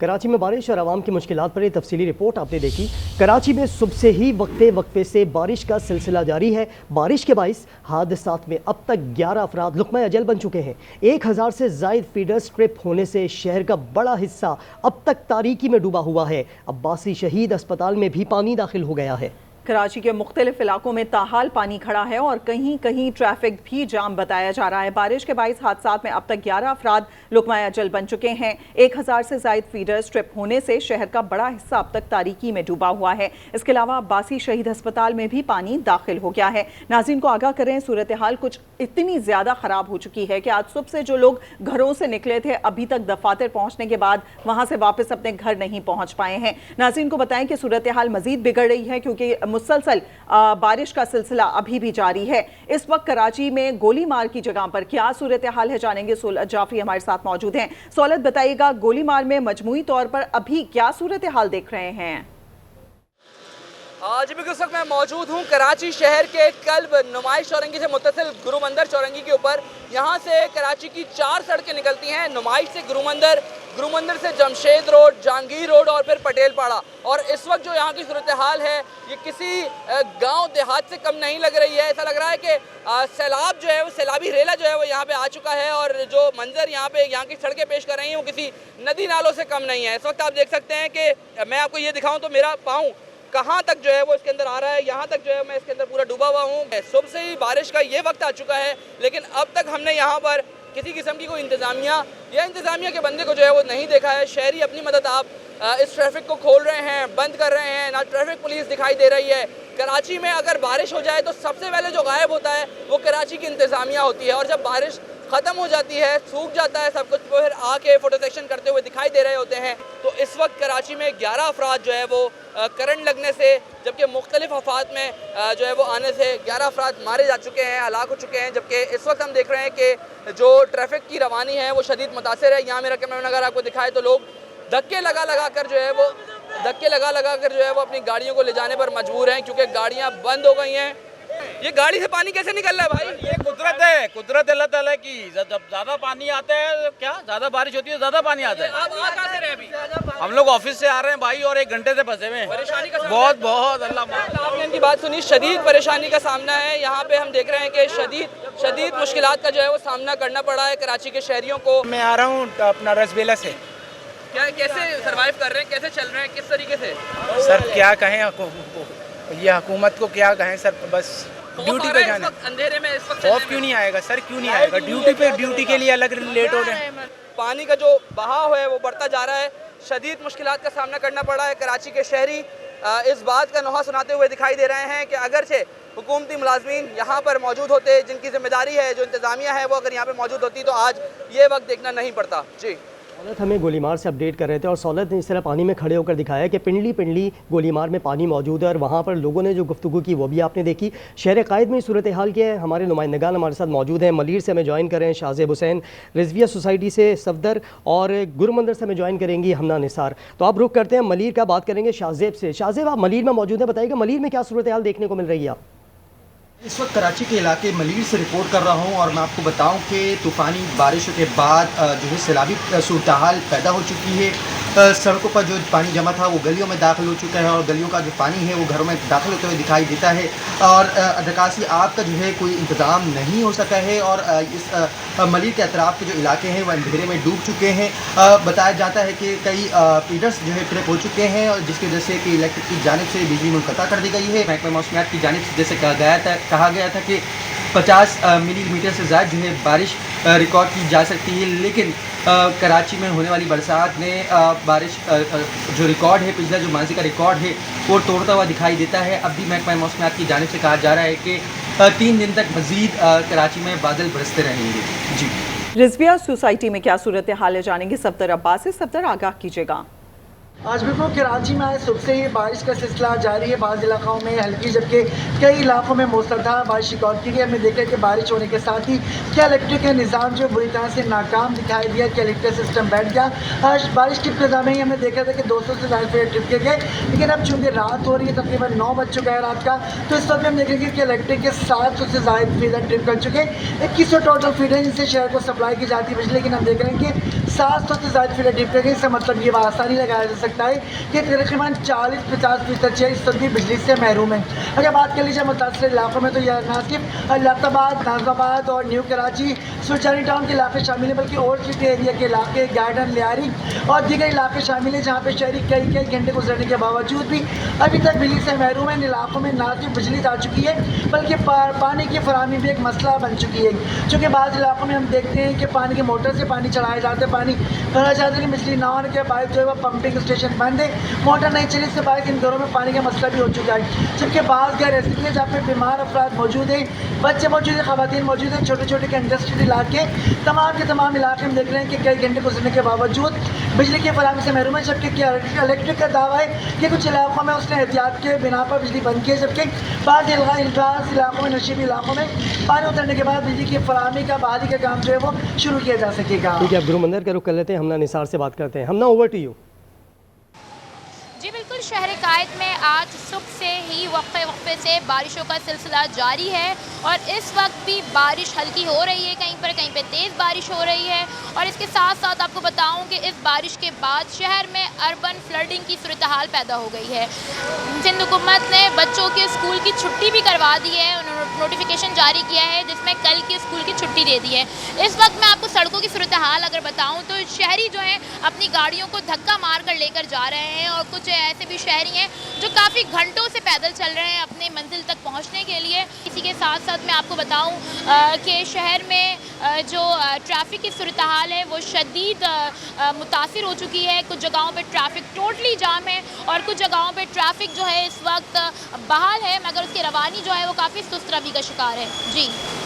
कराची में बारिश और आवाम की मुश्किलात पर एक तफसीली रिपोर्ट आपने देखी। कराची में सुबह से ही वक्फे वक्फे से बारिश का सिलसिला जारी है। बारिश के बाइस हादसात में अब तक 11 अफराद लुक़मा अजल बन चुके हैं। 1000 से ज़ायद फीडर्स ट्रिप होने से शहर का बड़ा हिस्सा अब तक तारीकी में डूबा हुआ है। अब्बासी शहीद अस्पताल में भी पानी दाखिल हो गया है। कराची के मुख्तलिफ इलाकों में ताहाल पानी खड़ा है और कहीं कहीं ट्रैफिक भी जाम बताया जा रहा है। बारिश के बाइस हादसात में अब तक 11 अफराद लुक़मा अजल बन चुके हैं। 1000 से ज़ायद फीडर्स ट्रिप होने से शहर का बड़ा हिस्सा अब तक तारीकी में डूबा हुआ है। इसके अलावा अब्बासी शहीद अस्पताल में भी पानी दाखिल हो गया है। नाज़रीन को आगाह करें, सूरत हाल कुछ इतनी ज़्यादा ख़राब हो चुकी है कि आज सुबह से जो लोग घरों से निकले थे अभी तक दफातर पहुँचने के बाद वहाँ से वापस अपने घर नहीं पहुँच पाए हैं। नाज़रीन को बताएं कि सूरत हाल मज़ीद बिगड़ रही है क्योंकि मुसलसल बारिश का सिलसिला अभी भी जारी है। इस वक्त कराची में गोलीमार की जगह पर क्या सूरत हाल है, जानेंगे। सोलत जाफरी हमारे साथ मौजूद हैं। सोलत, बताइएगा, गोलीमार में मजमूई तौर पर अभी क्या सूरत हाल देख रहे हैं? जी बिल्कुल, इस वक्त मैं मौजूद हूँ कराची शहर के कल्ब नुमाइश चौरंगी से मुत्तसिल गुरु मंदिर चौरंगी के ऊपर। यहाँ से कराची की 4 सड़कें निकलती हैं, नुमाइश से गुरु मंदिर से जमशेद रोड, जहांगीर रोड और फिर पटेल पाड़ा। और इस वक्त जो यहाँ की सूरत हाल है ये किसी गांव देहात से कम नहीं लग रही है। ऐसा लग रहा है कि सैलाब जो है वो सैलाबी रेला जो है वो यहाँ पे आ चुका है और जो मंजर यहाँ की सड़कें पेश कर रही हैं वो किसी नदी नालों से कम नहीं है। इस वक्त आप देख सकते हैं कि मैं आपको ये दिखाऊँ तो मेरा पाँव कहाँ तक जो है वो इसके अंदर आ रहा है, यहाँ तक जो है मैं इसके अंदर पूरा डूबा हुआ हूँ। सुबह से ही बारिश का ये वक्त आ चुका है लेकिन अब तक हमने यहाँ पर किसी किस्म की कोई इंतज़ामिया के बंदे को जो है वो नहीं देखा है। शहरी अपनी मदद आप इस ट्रैफिक को खोल रहे हैं, बंद कर रहे हैं, ना ट्रैफिक पुलिस दिखाई दे रही है। कराची में अगर बारिश हो जाए तो सबसे पहले जो गायब होता है वो कराची की इंतज़ामिया होती है और जब बारिश ख़त्म हो जाती है, सूख जाता है सब कुछ, तो फिर आके फ़ोटो सेक्शन करते हुए दिखाई दे रहे होते हैं। तो इस वक्त कराची में 11 अफराद जो है वो करंट लगने से, जबकि मुख्तलिफ आफात में जो है वो आने से 11 अफराद मारे जा चुके हैं, हलाक हो चुके हैं। जबकि इस वक्त हम देख रहे हैं कि जो ट्रैफिक की रवानी है वो शदीद मुतासिर है। यहाँ मेरा कैमरा अगर आपको दिखाए तो लोग धक्के लगा कर जो है वो अपनी गाड़ियों को ले जाने पर मजबूर हैं क्योंकि गाड़ियाँ बंद हो गई हैं। ये गाड़ी से पानी कैसे निकल रहा है भाई? ये कुदरत अल्लाह ताला की। जब ज़्यादा पानी आता है तो क्या ज़्यादा बारिश होती है, ज़्यादा पानी आता है। आप कहाँ से रहे अभी? हम लोग ऑफिस से आ रहे हैं भाई और 1 घंटे से फंसे हुए हैं। परेशानी का बहुत अल्लाह। आपने इनकी बात सुनी, शदीद परेशानी का सामना है। यहाँ पे हम देख रहे हैं कि शदीद मुश्किलात का जो है वो सामना करना पड़ा है कराची के शहरियों को। मैं आ रहा हूँ अपना रसबेला से। कैसे सर्वाइव कर रहे हैं, कैसे चल रहे हैं, किस तरीके से? सर क्या कहें ये हुकूमत को, क्या कहें सर, बस ड्यूटी पे जाना। अंधेरे में इस वक्त खौफ क्यों नहीं आएगा सर, क्यों नहीं आएगा? ड्यूटी के लिए अलग लेट हो रहे हैं। पानी का जो बहाव है वो बढ़ता जा रहा है। शदीद मुश्किलात का सामना करना पड़ा है। कराची के शहरी इस बात का नोहा सुनाते हुए दिखाई दे रहे हैं कि अगरचे हुकूमती मुलाजमीन यहाँ पर मौजूद होते, जिनकी जिम्मेदारी है, जो इंतज़ामिया है वो अगर यहाँ पर मौजूद होती तो आज ये वक्त देखना नहीं पड़ता। जी सौलत हमें गोलीमार से अपडेट कर रहे थे और सौलत ने इस तरह पानी में खड़े होकर दिखाया कि पिंडली गोलीमार में पानी मौजूद है और वहाँ पर लोगों ने जो गुफ्तगू की वो भी आपने देखी। शहर कायद में सूरत हाल के हमारे नुमाइंदगान हमारे साथ मौजूद हैं। मलीर से हमें ज्वाइन करें शाहजेब हुसैन, रिजविया सोसाइटी से सफदर और गुरु मंदिर से हमें ज्वाइन करेंगी हमना निसार। तो आप रुख करते हैं मलीर का, बात करेंगे शाहजेब से। शाहजेब, आप मलीर में मौजूद हैं, बताइएगा मलीर में क्या सूरत हाल देखने को मिल रही है? आप इस वक्त कराची के इलाके मलीर से रिपोर्ट कर रहा हूं और मैं आपको बताऊं कि तूफ़ानी बारिशों के बाद जो है सैलाबी सूरत हाल पैदा हो चुकी है। सड़कों पर जो पानी जमा था वो गलियों में दाखिल हो चुका है और गलियों का जो पानी है वो घरों में दाखिल होते हुए दिखाई देता है और निकासी आग का जो है कोई इंतज़ाम नहीं हो सका है और इस मलीर के अतराफ़ के जो इलाके हैं वो अंधेरे में डूब चुके हैं। बताया जाता है कि कई फीडर्स जो है ट्रिप हो चुके हैं और जिसकी वजह से कि इलेक्ट्रिक की जानिब से बिजली मुनक़ता कर दी गई है। महकमा मौसमियात की जानिब से जैसे कहा गया था कि 50 मिलीमीटर से ज़्यादा जो है बारिश रिकॉर्ड की जा सकती है, लेकिन कराची में होने वाली बरसात ने बारिश जो रिकॉर्ड है, पिछला जो मानसी का रिकॉर्ड है वो तोड़ता हुआ दिखाई देता है। अब भी महकमा मौसमियात की जानिब से कहा जा रहा है कि 3 दिन तक मज़ीद कराची में बादल बरसते रहेंगे। जी रिजविया सोसाइटी में क्या सूरत हाल है, जानेंगे सफदर अब्बास से। सफदर, आगाह कीजिएगा। आज बिल्कुल कराची में आज सुबह से ही बारिश का सिलसिला जारी है। बाज़ इलाकों में हल्की जबकि कई इलाकों में मूसलाधार बारिश रिकॉर्ड की गई। हमने देखा कि बारिश होने के साथ ही क्या इलेक्ट्रिक का निज़ाम जो बुरी तरह से नाकाम दिखाई दिया, कि इलेक्ट्रिक सिस्टम बैठ गया। आज बारिश की फिजा में ही हमने देखा था कि 200 से ज़्यादा फीडर ट्रिप किए गए, लेकिन अब चूँकि रात हो रही है, तकरीबन 9 बज चुका है रात का, तो इस वक्त हम देखेंगे कि इलेक्ट्रिक के 700 से ज़्यादा फीडर ट्रिप कर चुके हैं। 2100 टोटल फीडर जिनसे शहर को सप्लाई की जाती है बिजली, लेकिन हम देख रहे हैं कि 700 से ज़्यादा फीडर डीप कर गई। इसका मतलब ये आसानी लगाया जा सकता है कि तकरीबन 40-50% शहरी इस वक्त भी बिजली से महरूम है। अगर बात कर लीजिए मुतासर इलाकों में, तो यह ना सिर्फ लताबाद, नाजमाबाद और न्यू कराची, सुरचानी टाउन के इलाके शामिल हैं, बल्कि ओल्ड सिटी एरिया के इलाके, गार्डन, लियारी और दीगर इलाके शामिल हैं, जहाँ पे शहरी कई घंटे गुजरने के बावजूद भी अभी तक बिजली से महरूम है। इन इलाकों में ना सिर्फ बिजली आ चुकी है, बल्कि पानी की फराहमी भी एक मसला बन चुकी है। चूँकि बाज़ इलाकों में हम देखते हैं कि पानी की मोटर से पानी चढ़ाया जाता है, पानी भरा जाता है, लेकिन बिजली ना होने के बाद जो है वह पंपिंग स्टेशन बंद है, मोटर नहीं चली, इससे बाद इन घरों में पानी का मसला भी हो चुका है। जबकि बाज़ घर ऐसे हैं जहाँ पे बीमार अफराद मौजूद हैं, बच्चे मौजूद हैं, ख़वातीन मौजूद हैं, छोटे छोटे इंडस्ट्रियल इलाके, तमाम के तमाम इलाके हम देख रहे हैं कि कई घंटे गुजरने के बावजूद बिजली की फराहमी से महरूम है। जबकि इलेक्ट्रिक का दावा है कि कुछ इलाकों में उसने एहतियात के बिना पर बिजली बंद की है, जबकि बाद इलाकों में, नशीबी इलाकों में पानी उतरने के बाद बिजली की फराहमी का बहाली का काम जो है वो शुरू किया जा सकेगा। ठीक है, अब गुरुमंदिर का रुख कर लेते हैं, हमना निसार से बात करते हैं। हमना, ओवर टू यू। जी बिल्कुल, शहर कायद में आज सुबह से ही वक्फे से बारिशों का सिलसिला जारी है और इस वक्त भी बारिश हल्की हो रही है, कहीं पे तेज़ बारिश हो रही है। और इसके साथ साथ आपको बताऊं कि इस बारिश के बाद शहर में अर्बन फ्लडिंग की सूरत हाल पैदा हो गई है। सिंध हुकूमत ने बच्चों के स्कूल की छुट्टी भी करवा दी है, उन्होंने नोटिफिकेशन जारी किया है जिसमें कल की स्कूल की छुट्टी दे दी है। इस वक्त मैं आपको सड़कों की सूरत हाल अगर बताऊँ तो शहरी जो हैं अपनी गाड़ियों को धक्का मार कर लेकर जा रहे हैं और कुछ ऐसे भी शहरी हैं जो काफ़ी घंटों से पैदल चल रहे हैं अपने मंजिल तक पहुंचने के लिए। इसी के साथ साथ मैं आपको बताऊं कि शहर में जो ट्रैफिक की सूरत हाल है वो शदीद मुतासिर हो चुकी है। कुछ जगहों पे ट्रैफिक टोटली जाम है और कुछ जगहों पे ट्रैफिक जो है इस वक्त बहाल है, मगर उसकी रवानी जो है वो काफ़ी सुस्त रवि का शिकार है। जी।